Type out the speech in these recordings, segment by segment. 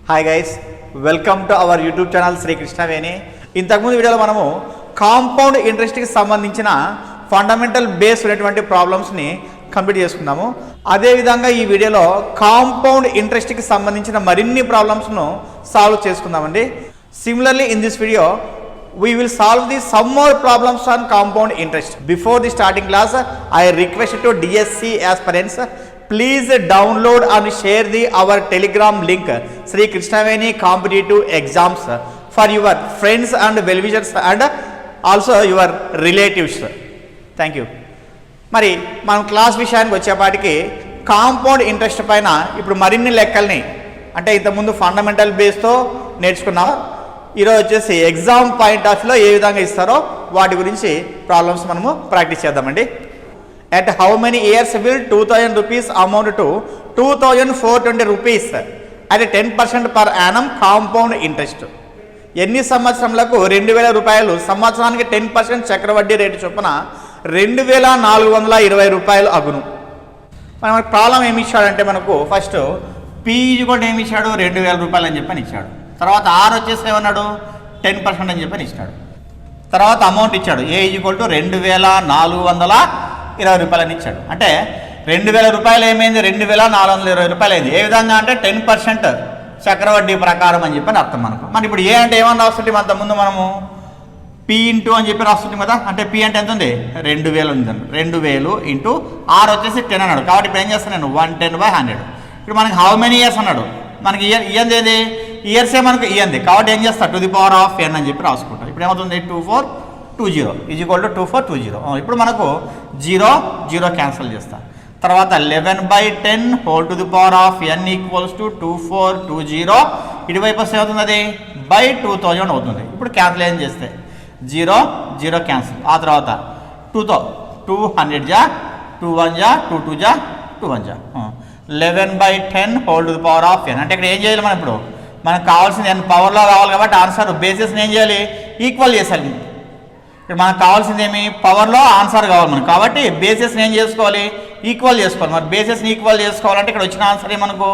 Hi guys, welcome to our YouTube channel Shri Krishnaveni. ఇంతకుముందు వీడియోలో మనము కాంపౌండ్ ఇంట్రెస్ట్కి సంబంధించిన ఫండమెంటల్ బేస్ ఉన్నటువంటి ప్రాబ్లమ్స్ని కంప్లీట్ చేసుకున్నాము. అదేవిధంగా ఈ వీడియోలో కాంపౌండ్ ఇంట్రెస్ట్కి సంబంధించిన మరిన్ని ప్రాబ్లమ్స్ను సాల్వ్ చేసుకుందామండి. Similarly in this video we will solve the some more problems on compound interest. Before the starting class, I request to DSC aspirants, please download and share the our telegram link Sri Krishnaveni competitive exams for your friends and well-wishers and also your relatives. Thank you. మరి మనం class విషయానికి వచ్చేపాటికి compound interest పైన ఇప్పుడు మరిన్ని లెక్కల్ని అంటే ఇంతకుముందు ఫండమెంటల్ బేస్తో నేర్చుకున్నాం. ఈరోజు వచ్చేసి ఎగ్జామ్ పాయింట్ ఆఫ్ వ్యూలో ఏ విధంగా ఇస్తారో వాటి గురించి ప్రాబ్లమ్స్ మనము ప్రాక్టీస్ చేద్దామండి. At how many years will 2000 rupees amount to 2420 rupees at 10% per annum compound interest. ఎన్ని సంవత్సరములకు 2000 రూపాయలు సంవత్సరానికి 10% చక్రవడ్డీ రేటు చొప్పున 2420 రూపాయలు అగును. మనకు ప్రాబ్లం ఏమి ఇచ్చాడంటే మనకు ఫస్ట్ పీజీ కూడా ఏమి ఇచ్చాడు 2000 రూపాయలు అని చెప్పని ఇచ్చాడు. తర్వాత ఆర్ వచ్చేసి ఏమన్నాడు 10% అని చెప్పని ఇచ్చాడు. తర్వాత అమౌంట్ ఇచ్చాడు ఏ ఈక్వల్ టు 2420 రూపాయలు అని ఇచ్చాడు. అంటే 2000 రూపాయలు ఏమైంది 2420 రూపాయలు అయింది. ఏ విధంగా అంటే 10% చక్రవడ్డీ ప్రకారం అని చెప్పని అర్థం మనకు. మరి ఇప్పుడు ఏ అంటే ఏమన్నా రాస్తుంటే అంతకుముందు మనము పి ఇంటూ అని చెప్పి రాస్తుంటాం కదా. అంటే పి అంటే ఎంత ఉంది 2000 ఉంది. 2000 ఇంటూ ఆర్ వచ్చేసి 10 అన్నాడు. కాబట్టి ఇప్పుడు ఏం చేస్తాను నేను 110/100. ఇప్పుడు మనకి హౌ మెనీ ఇయర్స్ అన్నాడు. మనకి ఇయర్ది ఏది ఇయర్సే మనకు ఇయ్యంది. కాబట్టి ఏం చేస్తా to the power of n అని చెప్పి రాసుకుంటాం. ఇప్పుడు ఏమవుతుంది 2420 ఈజ్ ఈక్వల్ టు 2420. ఇప్పుడు మనకు 0 క్యాన్సిల్ చేస్తా. తర్వాత 11/10 whole to the power of n equals to 2420. ఇటువైపు వస్తే అవుతుంది అది బై 2000 అవుతుంది. ఇప్పుడు క్యాన్సిల్ ఏం చేస్తే 0 క్యాన్సిల్. ఆ తర్వాత 2తో 200 జా 2 1 జా 2 2 జా 2 1 జా 11/10 whole to the power of n. అంటే ఇక్కడ ఏం చేయాలి మనం ఇప్పుడు మనకు కావాల్సింది n పవర్లో రావాలి కాబట్టి ఆన్సర్ బేసిస్ని ఏం చేయాలి ఈక్వల్ చేయాలి. ఇక్కడ మనకు కావాల్సింది ఏమి పవర్లో ఆన్సర్ కావాలి మనకు. కాబట్టి బేసిస్ని ఏం చేసుకోవాలి ఈక్వల్ చేసుకోవాలి. మరి బేసిస్ని ఈక్వల్ చేసుకోవాలంటే ఇక్కడ వచ్చిన ఆన్సర్ మనకు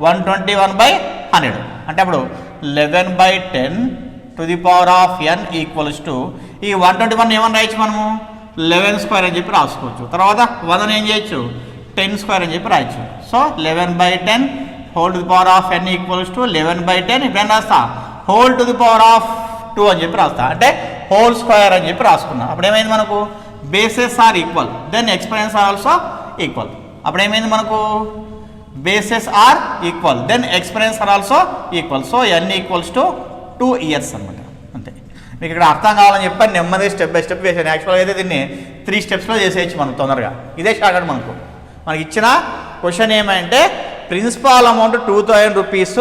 121/100. అంటే అప్పుడు 11/10 to the power of n equals to ఈ 121 ఏమని రాయొచ్చు మనము 11² అని చెప్పి రాసుకోవచ్చు. తర్వాత 1 ఏం చేయొచ్చు 10² అని చెప్పి రాయొచ్చు. So 11/10 whole to the power of n equals to 11/10. ఇప్పుడు ఏం రాస్తా whole to the power of 2 అని చెప్పి రాస్తా. అంటే హోల్ స్క్వేర్ అని చెప్పి రాసుకున్నాం. అప్పుడు ఏమైంది మనకు bases are equal then exponents are also equal. అప్పుడు ఏమైంది మనకు bases are equal then exponents are also equal. So n equals to 2 years అనమాట. అంతే. మీకు ఇక్కడ అర్థం కావాలని చెప్పి నెమ్మది స్టెప్ బై స్టెప్ వేసాను. యాక్చువల్గా అయితే దీన్ని 3 స్టెప్స్లో చేసేయచ్చు మనం తొందరగా. ఇదే షార్ట్కట్ మనకి ఇచ్చిన క్వశ్చన్ ఏమంటే ప్రిన్సిపాల్ అమౌంట్ 2000 రూపీస్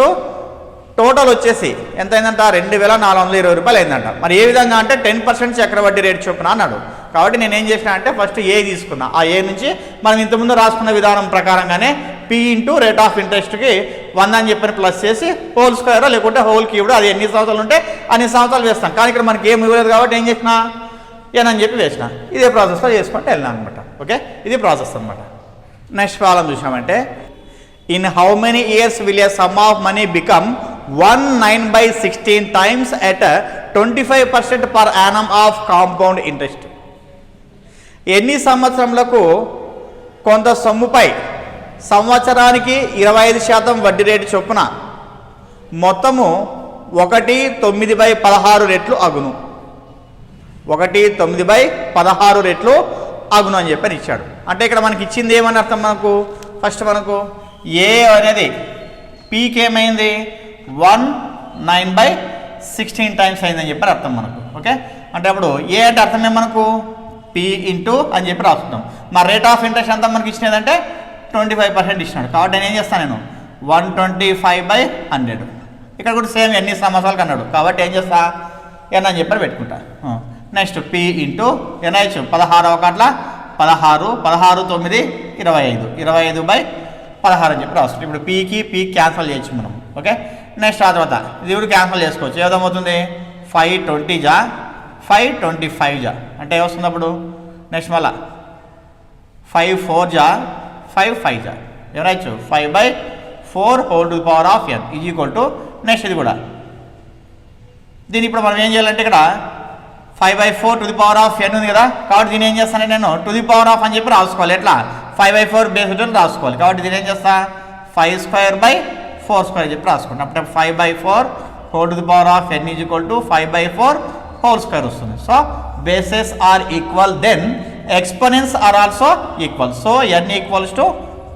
టోటల్ వచ్చేసి ఎంత అయిందంట 2420 రూపాయలు అయిందంట. మరి ఏ విధంగా అంటే 10% చక్రవడ్డీ రేటు చొప్పున అన్నాడు. కాబట్టి నేను ఏం చేసిన అంటే ఫస్ట్ ఏ తీసుకున్నా. ఆ ఏ నుంచి మనం ఇంతకుముందు రాసుకున్న విధానం ప్రకారంగానే పి ఇంటూ రేట్ ఆఫ్ ఇంట్రెస్ట్కి 100 అని చెప్పని ప్లస్ చేసి హోల్ స్క్వేర్ లేకుంటే హోల్ క్యూబ్డ్ అది ఎన్ని సంవత్సరాలు ఉంటే అన్ని సంవత్సరాలు వేస్తాం. కానీ ఇక్కడ మనకి ఏమి ఇవ్వలేదు కాబట్టి ఏం చేసిన అని చెప్పి వేసిన. ఇదే ప్రాసెస్లో చేసుకుంటే వెళ్ళినా అనమాట. ఓకే, ఇది ప్రాసెస్ అనమాట. నెక్స్ట్ ప్రాబ్లం చూసామంటే in how many years will a sum of money become 19/16 times at 25% per annum of compound interest. ఎన్ని సంవత్సరములకు కొంత సొమ్ముపై సంవత్సరానికి 25% వడ్డీ రేటు చొప్పున మొత్తము 1/9/16 రెట్లు అగును. 1/9/16 రెట్లు అగును అని చెప్పని ఇచ్చాడు. అంటే ఇక్కడ మనకి ఇచ్చింది ఏమని అర్థం మనకు ఫస్ట్ మనకు ఏ అనేది పీకి ఏమైంది 19/16 టైమ్స్ అయిందని చెప్పి అర్థం మనకు. ఓకే, అంటే అప్పుడు ఏ అంటే అర్థమే మనకు పి ఇంటూ అని చెప్పి రాస్తున్నాం. మా రేట్ ఆఫ్ ఇంట్రెస్ట్ అంతా మనకి ఇచ్చినదంటే 25% ఇచ్చినాడు. కాబట్టి నేను ఏం చేస్తాను నేను 125/100. ఇక్కడ కూడా సేమ్ ఎన్ని సంవత్సరాలకు అన్నాడు కాబట్టి ఏం చేస్తా n అని చెప్పి పెట్టుకుంటా. నెక్స్ట్ పి ఇంటూ n అయ్యచ్చు 16 16 16 9 25 25/16 అని చెప్పి రాస్తుంది. ఇప్పుడు పీకి క్యాన్సిల్ చేయొచ్చు మనం. ఓకే, నెక్స్ట్ ఆ తర్వాత ఇది కూడా క్యాన్సిల్ చేసుకోవచ్చు. ఏమవుతుంది 520 జా 525 జా అంటే ఏమొస్తుంది అప్పుడు నెక్స్ట్ మళ్ళా 5 4 జా 5 5 జా ఏమరాయచ్చు 5/4 whole to the power of n is equal to next ఇది కూడా. దీన్ని ఇప్పుడు మనం ఏం చేయాలంటే ఇక్కడ 5/4 to the power of n ఉంది కదా, కాబట్టి దీన్ని ఏం చేస్తానంటే నేను టు ది పవర్ ఆఫ్ అని చెప్పి రాసుకోవాలి. ఎట్లా 5/4 బేస్ రాసుకోవాలి. కాబట్టి దీన్ని ఏం చేస్తా 5² 4² చెప్పి రాసుకుంటాం. అప్పుడు 5/4 whole to the power of n is equal to 5/4 whole square వస్తుంది. So bases are equal, then exponents are also equal. So n equals to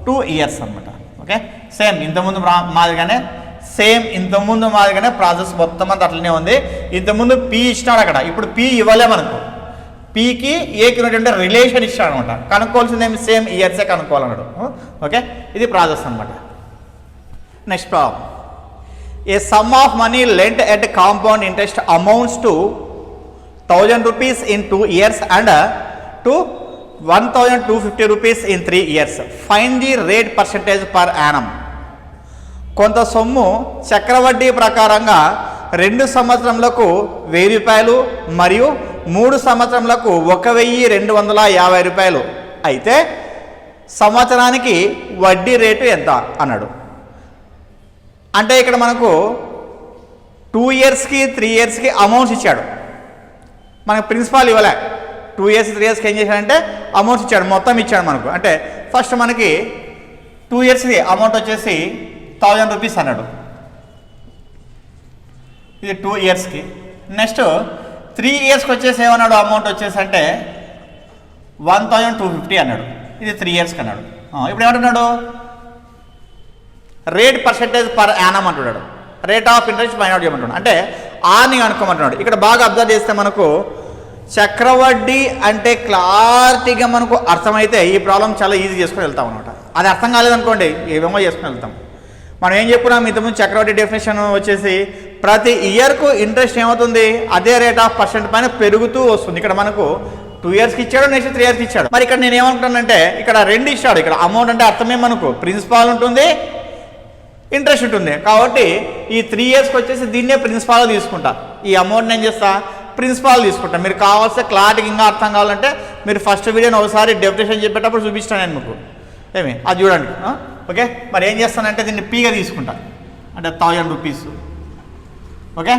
2 years అనమాట. ఓకే, సేమ్ ఇంతకుముందు మాదిరిగానే ప్రాసెస్ మొత్తం అంతా అట్లనే ఉంది. ఇంతకుముందు పి ఇచ్చినాడు అక్కడ, ఇప్పుడు పి ఇవ్వలే మనకు. పికి ఏకి ఉన్నటువంటి రిలేషన్ ఇచ్చాడు అనమాట. కనుక్కోవాల్సిందేమి సేమ్ ఇయర్సే కనుక్కోవాలన్నాడు. ఓకే, ఇది ప్రాసెస్ అనమాట. Next problem. A sum of money lent at compound interest amounts to 1000 rupees in 2 years and to 1250 rupees in 3 years. Find the rate percentage per annum. కొంత సొమ్ము చక్రవడ్డీ ప్రకారంగా 2 సంవత్సరములకు 1000 రూపాయలు మరియు 3 సంవత్సరములకు 1250 రూపాయలు అయితే సంవత్సరానికి వడ్డీ రేటు ఎంత అన్నాడు. అంటే ఇక్కడ మనకు 2 yearsకి 3 yearsకి అమౌంట్స్ ఇచ్చాడు, మనకు ప్రిన్సిపాల్ ఇవ్వలే. 2 years 3 yearsకి ఏం చేశాడంటే అమౌంట్స్ ఇచ్చాడు, మొత్తం ఇచ్చాడు మనకు. అంటే ఫస్ట్ మనకి 2 yearsకి అమౌంట్ వచ్చేసి 1000 rupees అన్నాడు, ఇది 2 yearsకి. నెక్స్ట్ 3 yearsకి వచ్చేసి ఏమన్నాడు, అమౌంట్ వచ్చేసి అంటే 1250 అన్నాడు, ఇది 3 yearsకి అన్నాడు. ఇప్పుడు ఏమంటున్నాడు, రేట్ పర్సెంటేజ్ పర్ యానం అంటున్నాడు, rate of interest find out చేయమంటున్నాడు. అంటే ఆని అనుకోమంటున్నాడు. ఇక్కడ బాగా అబ్జర్వ్ చేస్తే మనకు చక్రవడ్డీ అంటే క్లారిటీగా మనకు అర్థమైతే ఈ ప్రాబ్లం చాలా ఈజీ చేసుకుని వెళ్తాం అనమాట. అది అర్థం కాలేదనుకోండి ఏమేమో చేసుకుని వెళ్తాం. మనం ఏం చెప్పుకున్నాం ఇంతకుముందు, చక్రవడ్డీ డెఫినేషన్ వచ్చేసి ప్రతి ఇయర్కు ఇంట్రెస్ట్ ఏమవుతుంది, అదే రేట్ ఆఫ్ పర్సెంట్ పైన పెరుగుతూ వస్తుంది. ఇక్కడ మనకు 2 yearsకి ఇచ్చాడు, నెక్స్ట్ 3 yearsకి ఇచ్చాడు. మరి ఇక్కడ నేను ఏమనుకుంటానంటే ఇక్కడ 2 ఇచ్చాడు. ఇక్కడ అమౌంట్ అంటే అర్థమే మనకు ప్రిన్సిపాల్ ఉంటుంది, ఇంట్రెస్ట్ ఉంటుంది. కాబట్టి ఈ 3 yearsకి వచ్చేసి దీన్నే ప్రిన్సిపాల్ తీసుకుంటా, ఈ అమౌంట్ నేను చేస్తా ప్రిన్సిపాల్ తీసుకుంటా. మీరు కావాల్సిన క్లారిటీగా ఇంకా అర్థం కావాలంటే మీరు ఫస్ట్ వీడియోని ఒకసారి డెఫినేషన్ చెప్పేటప్పుడు చూపిస్తాను నేను మీకు, ఏమి అది చూడండి. ఓకే, మరి ఏం చేస్తానంటే దీన్ని పీగా తీసుకుంటా, అంటే 1000 rupees. ఓకే,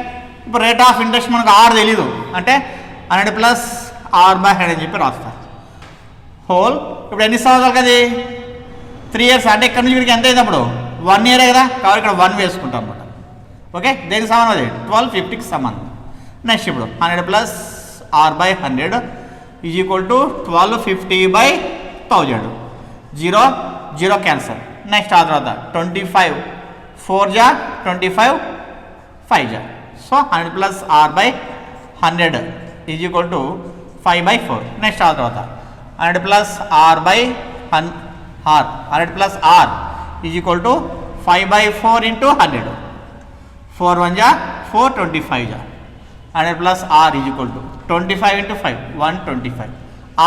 ఇప్పుడు రేట్ ఆఫ్ ఇంట్రెస్ట్ మనకు R తెలీదు, అంటే 100 + R/100 అని చెప్పి రాస్తా. హోల్ ఇప్పుడు ఎన్ని సంవత్సరాలు కదా, 3 years. అంటే ఇక్కడ నుంచి వీడికి ఎంత అయింది అప్పుడు 1 year కదా, కాబట్టి ఇక్కడ 1 వేసుకుంటాం అనమాట. ఓకే, దేనికి సమానం అది 1250కి సమానం. నెక్స్ట్ ఇప్పుడు 100 + R/100 is equal to 1250/1000. 0 0 cancel. Next ఆ తర్వాత 25 4 జా 25 5 జా. So 100 + R/100 is equal to 5/4. Next ఆ తర్వాత 100 + R ఈజ్ ఈక్వల్ టు 5/4 × 100. 4 1 జా 4 25 జా. 100 + R is equal to 25 × 5 125.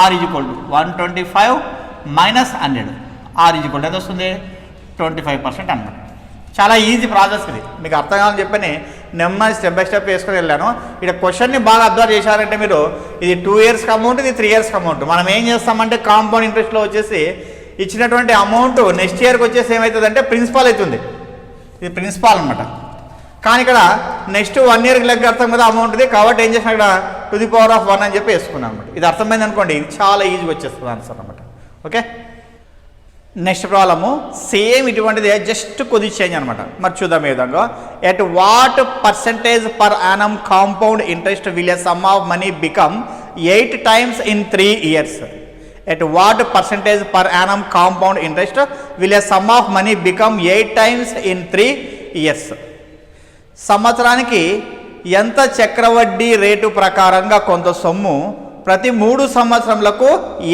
R is equal to 125 - 100. R is equal to ఎంత వస్తుంది 25% అన్నమాట. చాలా ఈజీ ప్రాసెస్ ఇది, మీకు అర్థం కావాలని చెప్పని నెమ్మది స్టెప్ బై స్టెప్ వేసుకొని వెళ్ళాను. ఇక్కడ క్వశ్చన్ని బాగా అబ్జర్వ్ చేశారంటే మీరు, ఇది 2 yearsకి అమౌంట్, ఇది 3 yearsకి అమౌంట్. మనం ఏం చేస్తామంటే కాంపౌండ్ ఇంట్రెస్ట్లో వచ్చేసి ఇచ్చినటువంటి అమౌంట్ నెక్స్ట్ ఇయర్కి వచ్చేసి ఏమవుతుందంటే ప్రిన్సిపాల్ అవుతుంది, ఇది ప్రిన్సిపాల్ అనమాట. కానీ ఇక్కడ నెక్స్ట్ 1 yearకి లెక్క అర్థం కదా అమౌంట్ ఇది, కాబట్టి ఏం చేసినా ఇక్కడ టు ది పవర్ ఆఫ్ 1 అని చెప్పి వేసుకున్నాం అనమాట. ఇది అర్థమైంది అనుకోండి, ఇది చాలా ఈజీగా వచ్చేస్తుంది ఆన్సర్ అనమాట. ఓకే, నెక్స్ట్ ప్రాబ్లము సేమ్ ఇటువంటిది, జస్ట్ కొద్ది చేంజ్ అనమాట. మరి చూద్దాం ఏ విధంగా. At what percentage per Yanam compound interest will a some of money become 8 times in 3 years? At what percentage per annum compound interest will a sum of money become 8 times in 3 years? సంవత్సరానికి ఎంత చక్రవడ్డీ rate ప్రకారంగా కొంత సొమ్ము ప్రతి 3 సంవత్సరములకు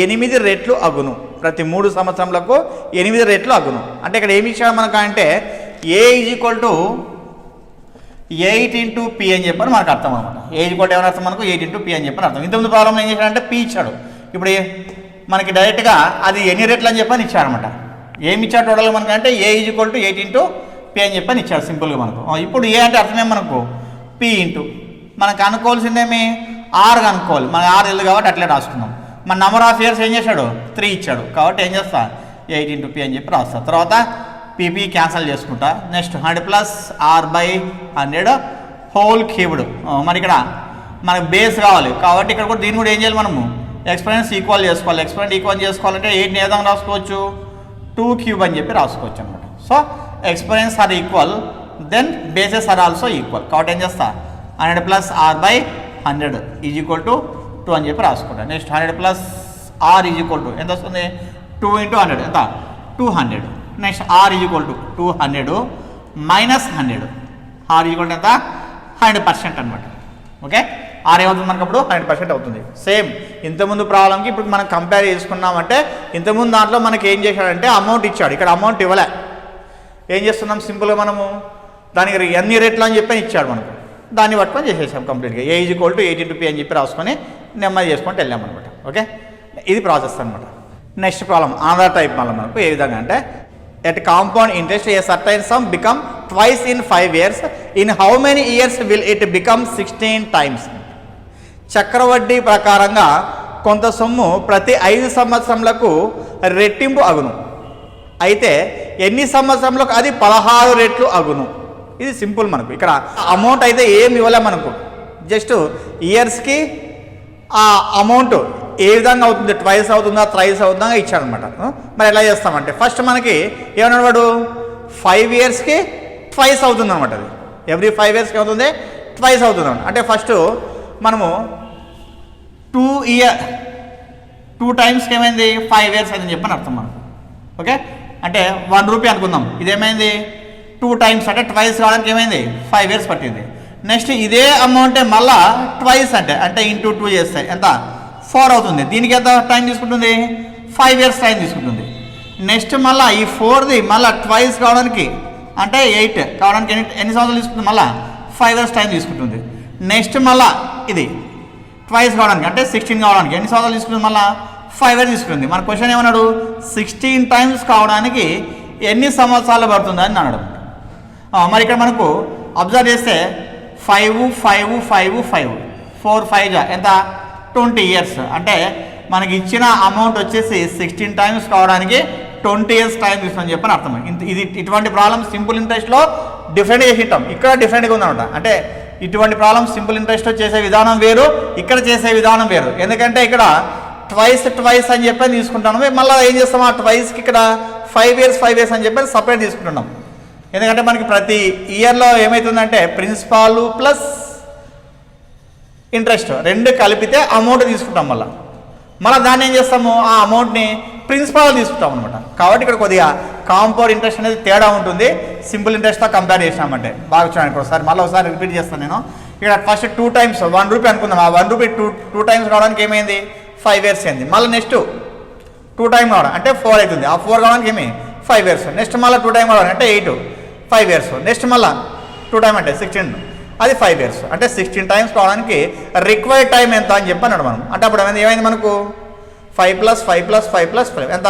8 రెట్లు అగును. ప్రతి 3 సంవత్సరములకు 8 రెట్లు అగును. అంటే ఇక్కడ ఏమి ఇచ్చాడు మనకు అంటే A = 8 × P అని చెప్పని మనకు అర్థం అనమాట. A = ఏమని అర్థం మనకు 8 × P అని చెప్పని అర్థం. ఇంతకుముందు ప్రాబ్లం ఏం చేశాడంటే P ఇచ్చాడు, ఇప్పుడు మనకి డైరెక్ట్గా అది ఎన్ని రెట్లు అని చెప్పని ఇచ్చాడనమాట. ఏమి ఇచ్చాడు టోటల్గా మనకు అంటే A = 8 × P అని చెప్పని ఇచ్చాడు సింపుల్గా మనకు. ఇప్పుడు ఏ అంటే అర్థమే మనకు P ఇంటూ మనకు అనుకోవాల్సిందేమి R కనుక్కోవాలి. మన R వెళ్ళదు కాబట్టి అట్లే రాసుకున్నాం. మన నెంబర్ ఆఫ్ ఇయర్స్ ఏం చేశాడు 3 ఇచ్చాడు, కాబట్టి ఏం చేస్తా 8 × P అని చెప్పి రాస్తా. తర్వాత పీపీ క్యాన్సల్ చేసుకుంటా. Next 100 plus r/100 whole cubed. మరి ఇక్కడ మనకు బేస్ కావాలి కాబట్టి ఇక్కడ కూడా దీన్ని కూడా ఏం చేయాలి మనము ఎక్స్పెరెన్స్ ఈక్వల్ చేసుకోవాలి. ఎక్స్పెరెంట్ ఈక్వల్ చేసుకోవాలంటే 8ని ఏ విధంగా రాసుకోవచ్చు 2 క్యూబ్ అని చెప్పి రాసుకోవచ్చు అనమాట. So exponents are equal then bases are also equal కాబట్టి ఏం చేస్తా 100 plus r/100 is equal to 2 అని చెప్పి రాసుకుంటాను. Next 100 plus r is equal to ఎంత వస్తుంది 2 × 100 ఎంత 200. Next r is equal to 200 minus 100 r is equal to ఎంత 100% అనమాట. ఓకే r ఏమవుతుంది మనకు అప్పుడు 100% అవుతుంది. సేమ్ ఇంతకుముందు ప్రాబ్లంకి ఇప్పుడు మనం కంపేర్ చేసుకున్నామంటే ఇంతకుముందు దాంట్లో మనకి ఏం చేశాడంటే అమౌంట్ ఇచ్చాడు, ఇక్కడ అమౌంట్ ఇవ్వలే. ఏం చేస్తున్నాం సింపుల్గా మనము దానికి ఎన్ని రేట్లు అని చెప్పి ఇచ్చాడు మనకు, దాన్ని పట్టుకొని చేసేసాం కంప్లీట్గా. a is equal to 8 × p అని చెప్పి రాసుకొని నెమ్మది చేసుకుంటూ వెళ్ళాం అనమాట. ఓకే ఇది ప్రాసెస్ అనమాట. నెక్స్ట్ ప్రాబ్లం ఆధార్ టైప్ మళ్ళీ మనకు ఏ విధంగా అంటే at compound interest A certain some become twice in 5 years. In how many years will it become 16 times. చక్రవడ్డీ ప్రకారంగా కొంత సొమ్ము ప్రతి 5 సంవత్సరములకు రెట్టింపు అగును, అయితే ఎన్ని సంవత్సరములకు అది 16 రెట్లు అగును. ఇది సింపుల్ మనకు. ఇక్కడ అమౌంట్ అయితే ఏమి ఇవ్వలే మనకు, జస్ట్ ఇయర్స్కి ఆ అమౌంట్ ఏ విధంగా అవుతుంది ట్వైస్ అవుతుందా థ్రైస్ అవుతుందా ఇచ్చాడనమాట. మరి ఎలా చేస్తామంటే ఫస్ట్ మనకి ఏమన్నాడు వాడు 5 yearsకి ట్వైస్ అవుతుంది అనమాట. అది ఎవ్రీ 5 yearsకి అవుతుంది ట్వైస్ అవుతుంది అనమాట. అంటే ఫస్ట్ మనము 2 times ఏమైంది 5 years అని చెప్పని అర్థం మనకు. ఓకే అంటే 1 రూపీ అనుకుందాం, ఇదేమైంది 2 times అంటే ట్వైస్ కావడానికి ఏమైంది 5 years పట్టింది. నెక్స్ట్ ఇదే అమౌంటే మళ్ళా ట్వైస్ అంటే ఇంటూ 2 చేస్తే ఎంత 4 అవుతుంది. దీనికి ఎంత టైం తీసుకుంటుంది 5 years టైం తీసుకుంటుంది. నెక్స్ట్ మళ్ళీ ఈ 4ది మళ్ళీ ట్వైస్ కావడానికి అంటే 8 కావడానికి ఎన్ని సంవత్సరాలు తీసుకుంటుంది మళ్ళీ 5 years టైం తీసుకుంటుంది. నెక్స్ట్ మళ్ళీ ఇది ట్వైస్ కావడానికి అంటే 16 కావడానికి ఎన్ని సంవత్సరాలు తీసుకుంటుంది మళ్ళీ 5 years తీసుకుంటుంది. మన క్వశ్చన్ ఏమన్నాడు 16 times కావడానికి ఎన్ని సంవత్సరాలు పడుతుంది అని అన్నాడు. మరి ఇక్కడ మనకు అబ్జర్వ్ చేస్తే 5 5 5 5 4 5 ఎంత 20 years. అంటే మనకి ఇచ్చిన అమౌంట్ వచ్చేసి 16 times కావడానికి 20 years టైం తీసుకుని చెప్పని అర్థం. ఇది ఇటువంటి ప్రాబ్లమ్ సింపుల్ ఇంట్రెస్ట్లో డిఫరెంట్ చేసి ఉంటాం, ఇక్కడ డిఫరెంట్గా ఉందన్నమాట. అంటే ఇటువంటి ప్రాబ్లమ్ సింపుల్ ఇంట్రెస్ట్లో చేసే విధానం వేరు, ఇక్కడ చేసే విధానం వేరు. ఎందుకంటే ఇక్కడ ట్వైస్ అని చెప్పి తీసుకుంటాము, మళ్ళీ ఏం చేస్తాం ఆ ట్వైస్కి ఇక్కడ 5 years అని చెప్పి సపరేట్ తీసుకుంటున్నాం. ఎందుకంటే మనకి ప్రతి ఇయర్లో ఏమవుతుందంటే ప్రిన్సిపాల్ ప్లస్ ఇంట్రెస్ట్ రెండు కలిపితే అమౌంట్ తీసుకుంటాం. మళ్ళీ దాన్ని ఏం చేస్తాము ఆ అమౌంట్ని ప్రిన్సిపాల్ తీసుకుంటాం అనమాట. కాబట్టి ఇక్కడ కొద్దిగా కాంపౌండ్ ఇంట్రెస్ట్ అనేది తేడా ఉంటుంది సింపుల్ ఇంట్రెస్ట్తో కంపేర్ చేసినామంటే. బాగా చూడండి ఒకసారి మళ్ళీ ఒకసారి రిపీట్ చేస్తాను నేను. ఇక్కడ ఫస్ట్ 2 times 1 రూపీ అనుకుందాం, ఆ 1 రూపీ 2 times కావడానికి ఏమైంది 5 years అయింది. మళ్ళీ నెక్స్ట్ 2 times కావడం అంటే 4 అవుతుంది, ఆ 4 కావడానికి ఏమి 5 years. నెక్స్ట్ మళ్ళీ 2 times కావడం అంటే 8 5 years. నెక్స్ట్ మళ్ళీ 2 times అంటే 16 అది 5 years. అంటే 16 times కావడానికి రిక్వైర్డ్ టైం ఎంత అని చెప్పి అన్నాడు మనం. అంటే అప్పుడు ఏమైంది మనకు 5 + 5 + 5 + 5 ఎంత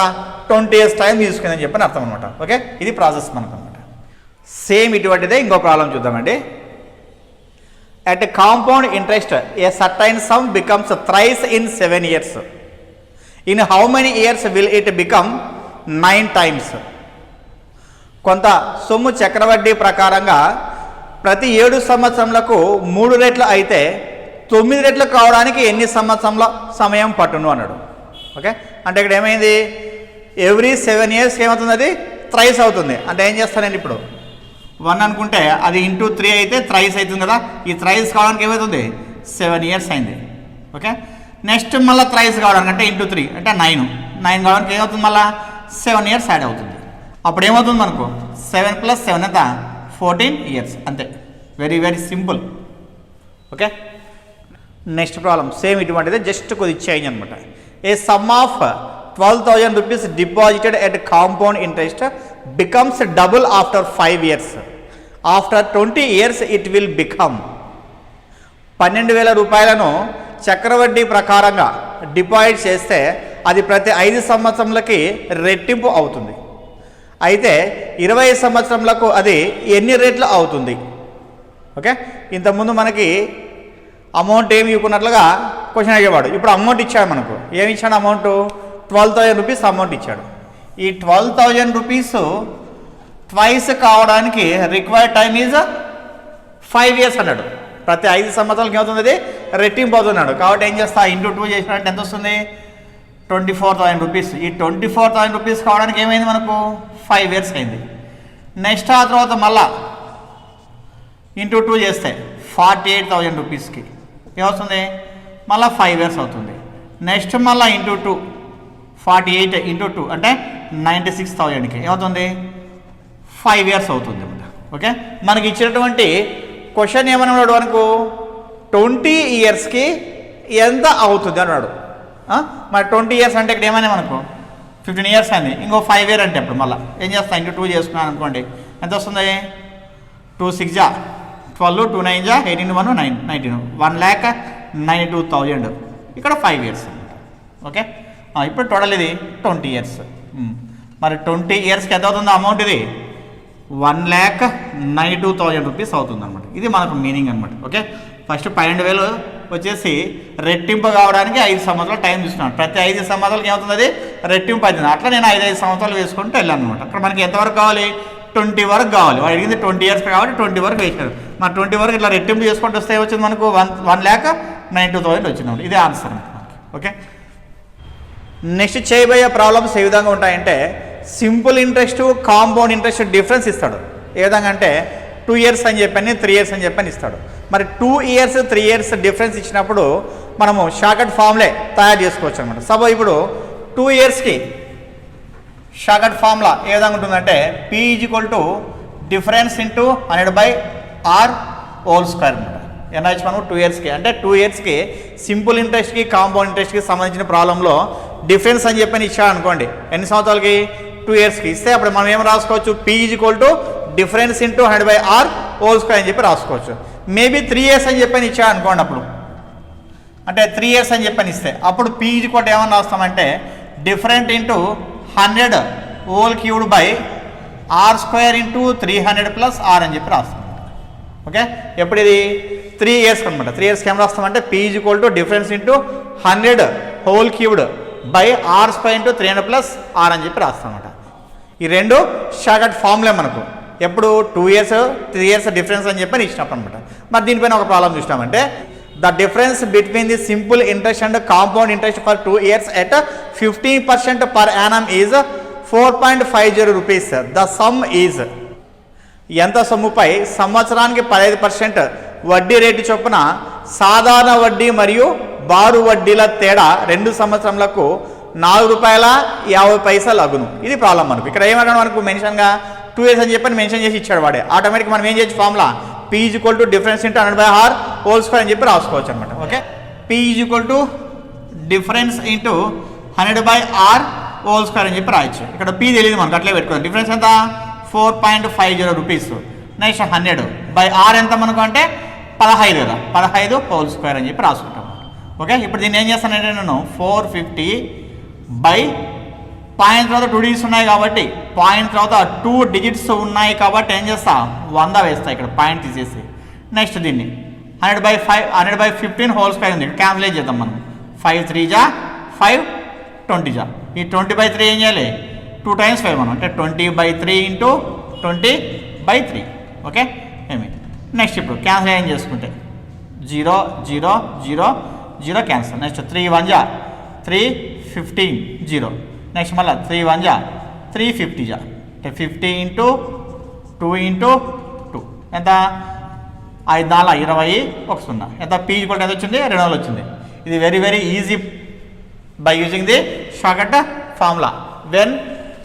20 years టైం తీసుకుందని చెప్పని అర్థం అనమాట. ఓకే ఇది ప్రాసెస్ మనకు అనమాట. సేమ్ ఇటువంటిదే ఇంకో ప్రాబ్లం చూద్దామండి. At compound interest A certain some becomes thrice in 7 years. In how many years will it become 9 times. కొంత సొమ్ము చక్రవడ్డీ ప్రకారంగా ప్రతి 7 సంవత్సరములకు 3 రెట్లు అయితే 9 రెట్లు కావడానికి ఎన్ని సంవత్సరంల సమయం పట్టును అన్నాడు. ఓకే అంటే ఇక్కడ ఏమైంది ఎవ్రీ 7 years ఏమవుతుంది అది థ్రైస్ అవుతుంది. అంటే ఏం చేస్తానండి ఇప్పుడు 1 అనుకుంటే అది ఇంటూ 3 అయితే థ్రైస్ అవుతుంది కదా. ఈ థ్రైస్ కావడానికి ఏమవుతుంది 7 years అయింది. ఓకే నెక్స్ట్ మళ్ళీ థ్రైస్ కావడానికి అంటే ఇంటూ 3 అంటే 9 కావడానికి ఏమవుతుంది మళ్ళీ 7 years యాడ్ అవుతుంది. అప్పుడు ఏమవుతుంది మనకు 7 + 7 ఎంత 14 years అంతే. Very very simple. Okay next problem same ఇటువంటిదే జస్ట్ కొద్ది చేంజ్ అనమాట. A sum of 12,000 rupees deposited at compound interest becomes double after 5 years. After 20 years it will become. 12,000 రూపాయలను చక్రవడ్డీ ప్రకారంగా డిపాజిట్ చేస్తే అది ప్రతి 5 సంవత్సరములకి రెట్టింపు అవుతుంది. అయితే 20 సంవత్సరములకు అది ఎన్ని రెట్లు అవుతుంది? ఓకే ఇంతకుముందు మనకి అమౌంట్ ఏమి ఇవ్వకున్నట్లుగా క్వశ్చన్ అడిగేవాడు. ఇప్పుడు అమౌంట్ ఇచ్చాడు మనకు. ఏమి ఇచ్చాడు అమౌంట్ 12,000 rupees అమౌంట్ ఇచ్చాడు. ఈ 12,000 rupees ట్వైస్ కావడానికి రిక్వైర్డ్ టైం ఈజ్ 5 years అన్నాడు. ప్రతి 5 సంవత్సరాలకి ఏమవుతుంది, అది రెట్టింపు అవుతున్నాడు. కాబట్టి ఏం చేస్తా, ఇంటూ 2 చేసినట్టు ఎంత వస్తుంది, 24,000 రూపీస్. ఈ 24,000 రూపీస్ కావడానికి ఏమైంది మనకు, 5 years అయింది. నెక్స్ట్ ఆ తర్వాత మళ్ళా ఇంటూ 2 చేస్తే 48,000 రూపీస్కి ఏమవుతుంది, మళ్ళీ 5 years అవుతుంది. నెక్స్ట్ మళ్ళీ ఇంటూ 2, 48 ఇంటూ 2 అంటే 96,000కి ఏమవుతుంది, 5 years అవుతుంది అన్నమాట. ఓకే, మనకి ఇచ్చినటువంటి క్వశ్చన్ ఏమన్నాడు మనకు, 20 yearsకి ఎంత అవుతుంది అన్నాడు. మరి 20 years అంటే ఇక్కడ ఏమైనా మనకు 15 years అయింది, ఇంకో 5 year అంటే ఇప్పుడు మళ్ళీ ఏం చేస్తా, ఇంటూ 2 చేసుకున్నాను అనుకోండి, ఎంత వస్తుంది, 2 6 జా 12, 2 9 జా 18, 1 9 19, 1,92,000 ఇక్కడ 5 years అనమాట. ఓకే, ఇప్పుడు టోటల్ ఇది 20 years. మరి 20 yearsకి ఎంత అవుతుంది అమౌంట్, ఇది 1,92,000 రూపీస్ అవుతుంది అనమాట. ఇది మనకు మీనింగ్ అనమాట. ఓకే, ఫస్ట్ 12,000 వచ్చేసి రెట్టింపు కావడానికి 5 సంవత్సరాలు టైం తీసుకున్నాను. ప్రతి 5 సంవత్సరాలకి ఏమవుతుంది, అది రెట్టింపు అవుతుంది. అట్లా నేను 5 సంవత్సరాలు వేసుకుంటూ వెళ్ళాను అనమాట. అక్కడ మనకి ఎంతవరకు కావాలి, 20 వరకు కావాలి. వాడు అడిగింది 20 years కాబట్టి 20 వరకు వేసినారు. మరి 20 వరకు ఇట్లా రెట్టింపు చేసుకుంటూ వస్తే వచ్చింది మనకు 1,92,000 వచ్చింది. ఇదే ఆన్సర్ మనకి. ఓకే, నెక్స్ట్ చేయబోయే ప్రాబ్లమ్స్ ఏ విధంగా ఉంటాయంటే, simple interest, compound interest difference ఇస్తాడు. ఏ విధంగా అంటే 2 years అని చెప్పని 3 years అని చెప్పని ఇస్తాడు. మరి 2 years 3 years డిఫరెన్స్ ఇచ్చినప్పుడు మనము షార్ట్కట్ ఫార్ములే తయారు చేసుకోవచ్చు అనమాట. సపోజ్ ఇప్పుడు 2 yearsకి షార్ట్కట్ ఫార్ములా ఏ విధంగా ఉంటుందంటే, P = difference into 100/r whole square అనమాట. ఎన్హెచ్ మనం 2 yearsకి అంటే 2 yearsకి సింపుల్ ఇంట్రెస్ట్కి కాంపౌండ్ ఇంట్రెస్ట్కి సంబంధించిన ప్రాబ్లంలో డిఫరెన్స్ అని చెప్పని ఇచ్చాడు అనుకోండి, ఎన్ని సంవత్సరాలకి, 2 yearsకి ఇస్తే అప్పుడు మనం ఏం రాసుకోవచ్చు, P = difference into 100/r whole square అని చెప్పి రాసుకోవచ్చు. మేబీ 3 years అని చెప్పని ఇచ్చాడు అనుకోండి, అప్పుడు అంటే 3 years అని చెప్పని ఇస్తే అప్పుడు P = ఏమని రాస్తామంటే, different into 100 whole cubed by r² into 300 + r అని చెప్పి రాస్తాం. ఓకే, ఎప్పుడు ఇది 3 years అనమాట. 3 yearsకి ఏం రాస్తామంటే, P = difference into 100 whole cubed by r² into 300 + r అని చెప్పి రాస్తాం అనమాట. ఈ రెండు షార్ట్కట్ ఫార్ములే మనకు ఎప్పుడు 2 years 3 years డిఫరెన్స్ అని చెప్పని ఇచ్చినప్పుడు అనమాట. మరి దీనిపైన ఒక ప్రాబ్లం చూసినామంటే, the difference between the simple interest and compound interest for 2 years at 15% per annum is 4.50 rupees. The sum is, ఎంత సొమ్ముపై సంవత్సరానికి 15% వడ్డీ రేటు చొప్పున సాధారణ వడ్డీ మరియు బారు వడ్డీల తేడా 2 సంవత్సరములకు ₹4.50 అగును. ఇది ప్రాబ్లం మనకు. ఇక్కడ ఏమన్నాడు మనకు, మెన్షన్గా 2 years అని చెప్పని మెన్షన్ చేసి ఇచ్చాడు వాడే. ఆటోమేటిక్ మనం ఏం చేయొచ్చు, formula P = difference into 100/r whole square అని చెప్పి రాసుకోవచ్చు అనమాట. Okay, P = difference into 100/r whole square అని చెప్పి రాయొచ్చు. ఇక్కడ P తెలియదు మనకు, అట్లే పెట్టుకోండి. డిఫరెన్స్ ఎంత, 4.50 రూపీస్. నెక్స్ట్ 100/r ఎంత మనకు అంటే 15 కదా, 15 హోల్ స్క్వేర్ అని చెప్పి రాసుకుంటాం. ఓకే, ఇప్పుడు దీన్ని ఏం చేస్తానంటే, నేను 450 బై పాయింట్ తర్వాత 2 digits ఉన్నాయి కాబట్టి, పాయింట్ తర్వాత 2 digits ఉన్నాయి కాబట్టి ఏం చేస్తా, 100 వేస్తా ఇక్కడ పాయింట్ తీసేసి. నెక్స్ట్ దీన్ని 100/15 హోల్ స్క్వేర్ ఉంది, క్యాన్సిల్ చేద్దాం మనం. 5 3 జా 5 20 జా, ఈ 20/3 ఏం చేయాలి, 2 times 5 మనం అంటే 20/3 ఇంటూ 20/3. ఓకే, ఏమి నెక్స్ట్ ఇప్పుడు క్యాన్సిల్ ఏం చేసుకుంటే 0 0 0 0 క్యాన్సిల్. నెక్స్ట్ 3 1 జా 3 15 0. నెక్స్ట్ మళ్ళీ 3 1 జా 350 జా అంటే 50 ఇంటూ 2 ఇంటూ 2 ఎంత, 5 4 20 1 0. ఎంత, P = ఎంత వచ్చింది, 200 వచ్చింది. ఇది very very easy by using the shortcut formula. When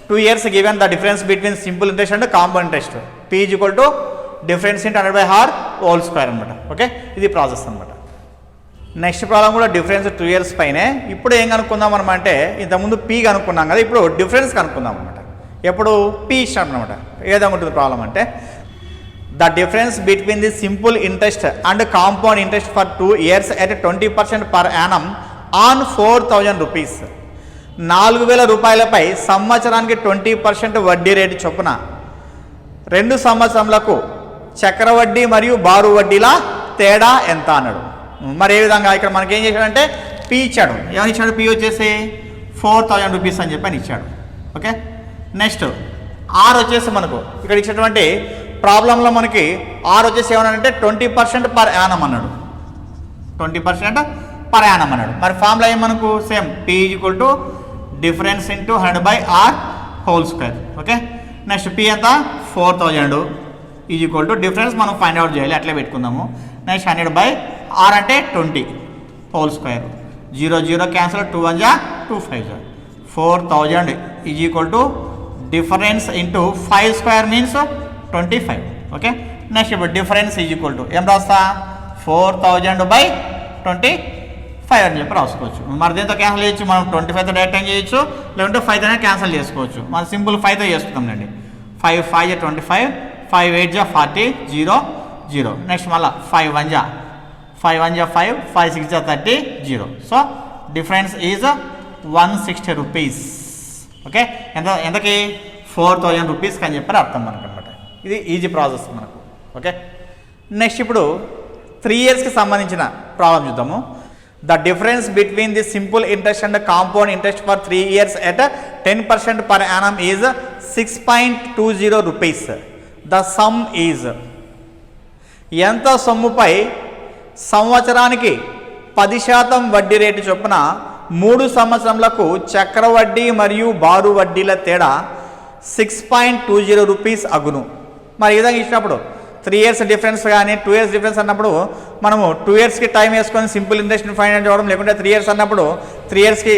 2 years given the difference between simple interest and compound interest, P = difference into 100/r whole square అనమాట. ఓకే, ఇది ప్రాసెస్ అనమాట. నెక్స్ట్ ప్రాబ్లం కూడా డిఫరెన్స్ 2 years పైనే. ఇప్పుడు ఏం కనుక్కుందాం అనమాట అంటే, ఇంతకుముందు P కనుక్కున్నాం కదా, ఇప్పుడు డిఫరెన్స్ కనుక్కుందాం అనమాట. ఎప్పుడు P ఇష్టం అనమాట. ఏ విధంగా ఉంటుంది ప్రాబ్లం అంటే, the difference between the simple interest and compound interest for 2 years at 20% per annum on 4,000 rupees. 4,000 రూపాయలపై సంవత్సరానికి 20% వడ్డీ రేటు చొప్పున 2 సంవత్సరములకు చక్రవడ్డీ మరియు బారు వడ్డీల తేడా ఎంత అన్నాడు. మరి ఏ విధంగా ఇక్కడ మనకి ఏం చేశాడంటే, P ఇచ్చాడు. ఏమని ఇచ్చాడు, P వచ్చేసి 4,000 రూపీస్ అని చెప్పి అని ఇచ్చాడు. ఓకే, నెక్స్ట్ ఆర్ వచ్చేసి మనకు ఇక్కడ ఇచ్చినటువంటి ప్రాబ్లంలో మనకి ఆర్ వచ్చేసి ఏమన్నాడంటే 20% పర్ యానం అన్నాడు, 20% పర్ యానం అన్నాడు. మరి ఫార్ములా ఏం మనకు same P equal to difference into 100/r whole square. Okay, next P ఎంత 4000 ఈక్వల్ టు డిఫరెన్స్ మనం ఫైండ్ అవుట్ చేయాలి, అట్లే పెట్టుకుందాము. నెక్స్ట్ 100/r అంటే 20 హోల్ స్క్వేర్, 0 0 క్యాన్సిల్, 2 1 జా 2 5 జా 4000 equal to difference into 5 square means 25. Okay, next ఇప్పుడు డిఫరెన్స్ ఈక్వల్ టు ఏం రాస్తా 4000/25 అని చెప్పి రాసుకోవచ్చు. మరి దీంతో క్యాన్సిల్ చేయొచ్చు, మనం 25తో డైరెక్ట్ చేయొచ్చు, లేకుంటే 5తోనే క్యాన్సిల్ చేసుకోవచ్చు. మనం సింపుల్ 5తో చేసుకుందాంలేండి. 5 5 జా 25, 5 8 జా 40, 0 0. నెక్స్ట్ మళ్ళీ 5 1 జా 5 5, 5 6 జా 30, 0. So difference is 160 rupees. Okay, ఎంతకి 4000 రూపీస్కి అని చెప్పి అర్థం మనకు అనమాట. ఇది ఈజీ ప్రాసెస్ మనకు. ఓకే, నెక్స్ట్ ఇప్పుడు 3 ఇయర్స్కి సంబంధించిన ప్రాబ్లం చూద్దాము. The difference between the simple interest and compound interest for 3 years at 10% per annum is 6.20 rupees. The sum is ఎంత సొమ్ముపై సంవత్సరానికి 10% వడ్డీ రేటు చొప్పున 3 సంవత్సరములకు చక్రవడ్డీ మరియు బారు వడ్డీల తేడా 6.20 రూపీస్ అగును. మరి ఈ విధంగా ఇచ్చినప్పుడు 3 ఇయర్స్ డిఫరెన్స్ కానీ 2 ఇయర్స్ డిఫరెన్స్ అన్నప్పుడు మనము 2 ఇయర్స్కి టైం వేసుకొని సింపుల్ ఇంట్రెస్ట్ని ఫైండ్ అవుట్ చేయడం, లేకుంటే 3 ఇయర్స్ అన్నప్పుడు 3 ఇయర్స్కి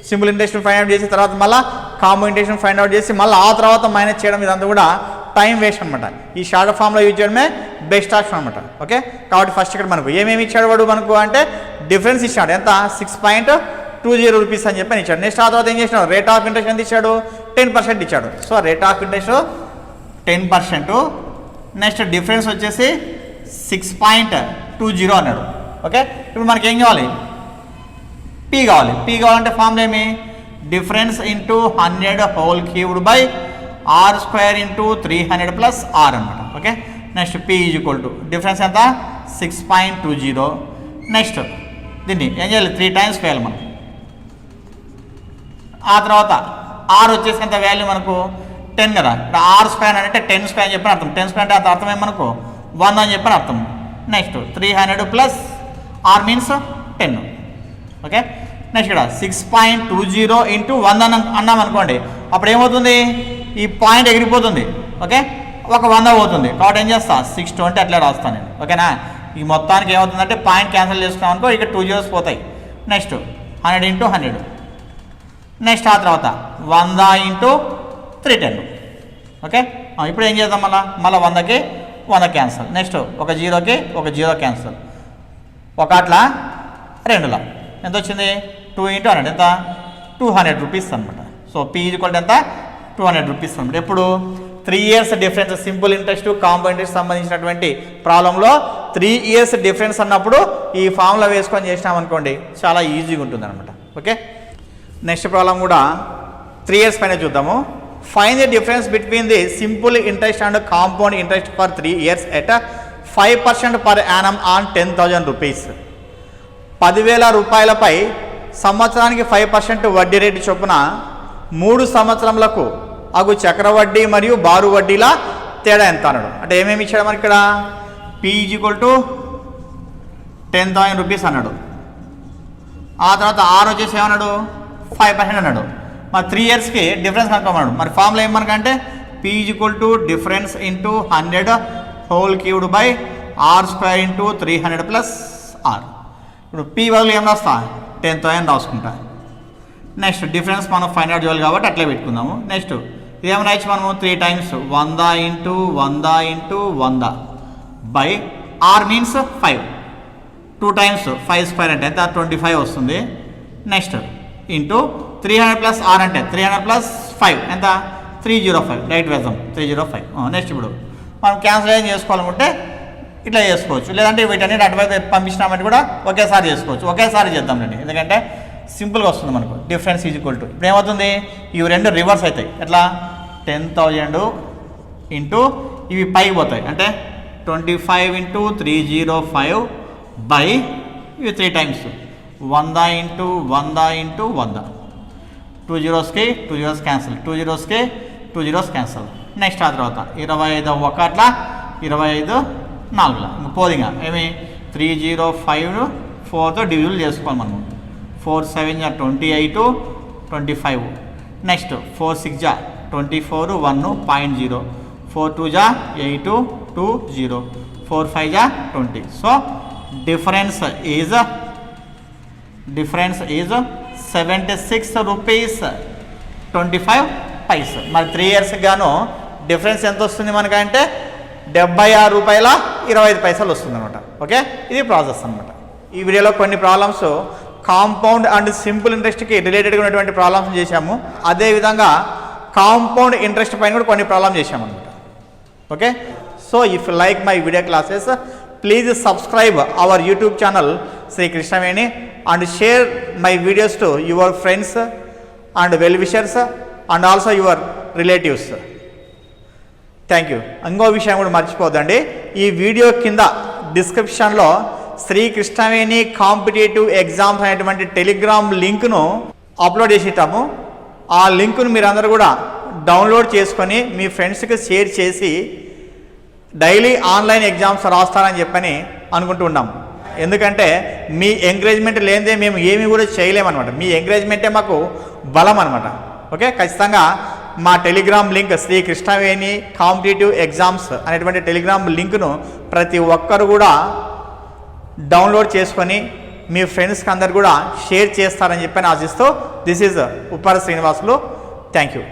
సింపుల్ ఇంట్రెస్ట్ని ఫైండ్ అవుట్ చేసి తర్వాత మళ్ళీ కాంపౌండ్ ఇంట్రెస్ట్ని ఫైండ్ అవుట్ చేసి మళ్ళీ ఆ తర్వాత మైనస్ చేయడం, ఇదంతా కూడా టైం వేస్ట్ అనమాట. ఈ షార్ట్ ఫామ్లో యూజ్ చేయడమే బెస్ట్ ఆప్షన్ అనమాట. ఓకే, కాబట్టి ఫస్ట్ ఇక్కడ మనకు ఏమేమి ఇచ్చాడు వాడు మనకు అంటే డిఫరెన్స్ ఇచ్చాడు, ఎంత 6.20 రూపీస్ అని చెప్పి ఇచ్చాడు. నెక్స్ట్ ఆ తర్వాత ఏం చేసినాడు, రేట్ ఆఫ్ ఇంట్రెస్ట్ ఎంత ఇచ్చాడు 10% ఇచ్చాడు. So rate of interest 10%. Next difference వచ్చేసి 6.20 అన్నాడు. ఓకే, ఇప్పుడు మనకి ఏం కావాలి, పీ కావాలి. పీ కావాలంటే ఫార్ములా ఏమి difference into 100 whole cubed by r square into 300 plus r అనమాట. Okay, next P equal to difference ఎంత 6.20. నెక్స్ట్ దీన్ని ఏం చేయాలి 3 టైమ్స్ వేయాలి మనం. ఆ తర్వాత r వచ్చేసి ఎంత వాల్యూ మనకు 10 కదా. ఇప్పుడు r స్క్వేర్ అంటే 10 స్క్వేర్ అని చెప్పని అర్థం. 10 స్క్వేర్ అంటే అర్థం ఏం మనకు 1 అని చెప్పని అర్థం. Next 300 plus r means 10. Okay, next ఇక్కడ 6.20 ఇంటూ 100 అన్నాం అనుకోండి, అప్పుడు ఏమవుతుంది ఈ పాయింట్ ఎగిరిపోతుంది. ఓకే, ఒక 100 పోతుంది. కాబట్టి ఏం చేస్తా 620 అట్లా రాస్తాను నేను. ఓకేనా, ఈ మొత్తానికి ఏమవుతుందంటే పాయింట్ క్యాన్సిల్ చేసుకున్నాం అనుకో, ఇక్కడ 2 zeros పోతాయి. Next 100 into 100. నెక్స్ట్ ఆ తర్వాత 100 ఇంటూ 310. ఓకే, ఇప్పుడు ఏం చేద్దాం మళ్ళీ 100కి 100 క్యాన్సల్. నెక్స్ట్ ఒక 0కి ఒక 0 క్యాన్సల్. ఒక అట్లా 2లా ఎంత వచ్చింది 2 ఇంటూ 100 ఎంత 200 రూపీస్ అనమాట. సో పీ ఈక్వల్ ఎంత 200 రూపీస్ అనమాట. ఎప్పుడు 3 years difference simple interest compound interest సంబంధించినటువంటి ప్రాబ్లంలో 3 ఇయర్స్ డిఫరెన్స్ అన్నప్పుడు ఈ ఫార్ములా వేసుకొని చేసినాం అనుకోండి, చాలా ఈజీగా ఉంటుంది అనమాట. ఓకే, నెక్స్ట్ ప్రాబ్లం కూడా 3 ఇయర్స్ పైన చూద్దాము. Find the difference between the simple interest and compound interest for 3 years at 5% per annum on 10,000 rupees. 10,000 రూపాయలపై సంవత్సరానికి 5% వడ్డీ రేటు చొప్పున 3 సంవత్సరములకు అగు చక్రవడ్డీ మరియు బారు వడ్డీల తేడా ఎంత అన్నాడు. అంటే ఏమేమి ఇచ్చాడు మనకి ఇక్కడ పీ ఈక్వల్ టు 10,000 రూపీస్ అన్నాడు. ఆ తర్వాత ఆర్ వచ్చేసి ఏమన్నాడు 5% అన్నాడు. మరి 3 ఇయర్స్కి డిఫరెన్స్ కనుక్కోమన్నాడు. మరి ఫార్ములా ఏమనకంటే P equal to difference into 100 whole cubed by r square into 300 plus r. ఇప్పుడు పీ బదులు ఏం రాస్తా 10,000 రాసుకుంటా. నెక్స్ట్ డిఫరెన్స్ మనం ఫైండ్ అవుట్ చేయాలి కాబట్టి అట్లే పెట్టుకుందాము. నెక్స్ట్ ఏమైనా ఇచ్చి మనము 3 times 100 into 100 into 100 by r means 5. 2 times 5 square అంటే ఎంత 25 వస్తుంది. నెక్స్ట్ ఇంటూ 300 ప్లస్ r అంటే 300 ప్లస్ 5 ఎంత 305. రైట్ వేద్దాం 305. నెక్స్ట్ ఇప్పుడు మనం క్యాన్సిల్ ఏం చేసుకోవాలనుకుంటే ఇట్లా చేసుకోవచ్చు, లేదంటే వీటన్ని అటువైపు పంపించినామంటే కూడా ఒకేసారి చేసుకోవచ్చు. ఒకేసారి చేద్దాంలేండి, ఎందుకంటే సింపుల్గా వస్తుంది మనకు. డిఫరెన్స్ ఈక్వల్ టు ఇప్పుడు ఏమవుతుంది ఇవి రెండు రివర్స్ అవుతాయి. ఎట్లా 10,000 ఇంటూ ఇవి పైకి పోతాయి అంటే 25 ఇంటూ 305 బై ఇవి 3 times 100 into 100 into 100. 2 zeros cancel, 2 zeros 2 zeros cancel. Next ఆ తర్వాత 25 ఒకట్ల 25 4ల ఇంక పోదిగా ఏమి 305 4తో డివిజువల్ చేసుకోవాలి మనం. 4 7 28 25. Next 4 6 24 1 0. 4 2 8 2 0. 4 5 20. So difference is 76 rupees 25 paise. మరి 3 years గాను డిఫరెన్స్ ఎంత వస్తుంది మనకంటే 76 రూపాయల 25 పైసలు వస్తుంది అనమాట. ఓకే, ఇది ప్రాసెస్ అనమాట. ఈ వీడియోలో కొన్ని ప్రాబ్లమ్స్ కాంపౌండ్ అండ్ సింపుల్ ఇంట్రెస్ట్కి రిలేటెడ్గా ఉన్నటువంటి ప్రాబ్లమ్స్ చేశాము. అదేవిధంగా కాంపౌండ్ ఇంట్రెస్ట్ పైన కూడా కొన్ని ప్రాబ్లమ్స్ చేశాము అనమాట. Okay, so if you like my video classes please subscribe our YouTube channel Shri Krishnaveni and share my videos to your friends and well wishers and also your relatives. Thank you. ఇంకో విషయం కూడా మర్చిపోద్దండి, ఈ వీడియో కింద డిస్క్రిప్షన్లో Shri Krishnaveni competitive exams అనేటువంటి telegram లింక్ను upload చేసేటాము. ఆ లింకును మీరందరూ కూడా డౌన్లోడ్ చేసుకొని మీ ఫ్రెండ్స్కి షేర్ చేసి డైలీ ఆన్లైన్ ఎగ్జామ్స్ రాస్తారని చెప్పని అనుకుంటున్నాం. ఎందుకంటే మీ ఎంకరేజ్మెంట్ లేనిదే మేము ఏమీ కూడా చేయలేమన్నమాట. మీ ఎంకరేజ్మెంటే మాకు బలం అనమాట. ఓకే, ఖచ్చితంగా మా telegram link Shri Krishnaveni competitive exams అనేటువంటి టెలిగ్రామ్ లింక్ను ప్రతి ఒక్కరు కూడా డౌన్లోడ్ చేసుకొని మీ ఫ్రెండ్స్కి అందరు కూడా షేర్ చేస్తారని చెప్పని ఆశిస్తూ this is Uppara Srinivasulu. Thank you.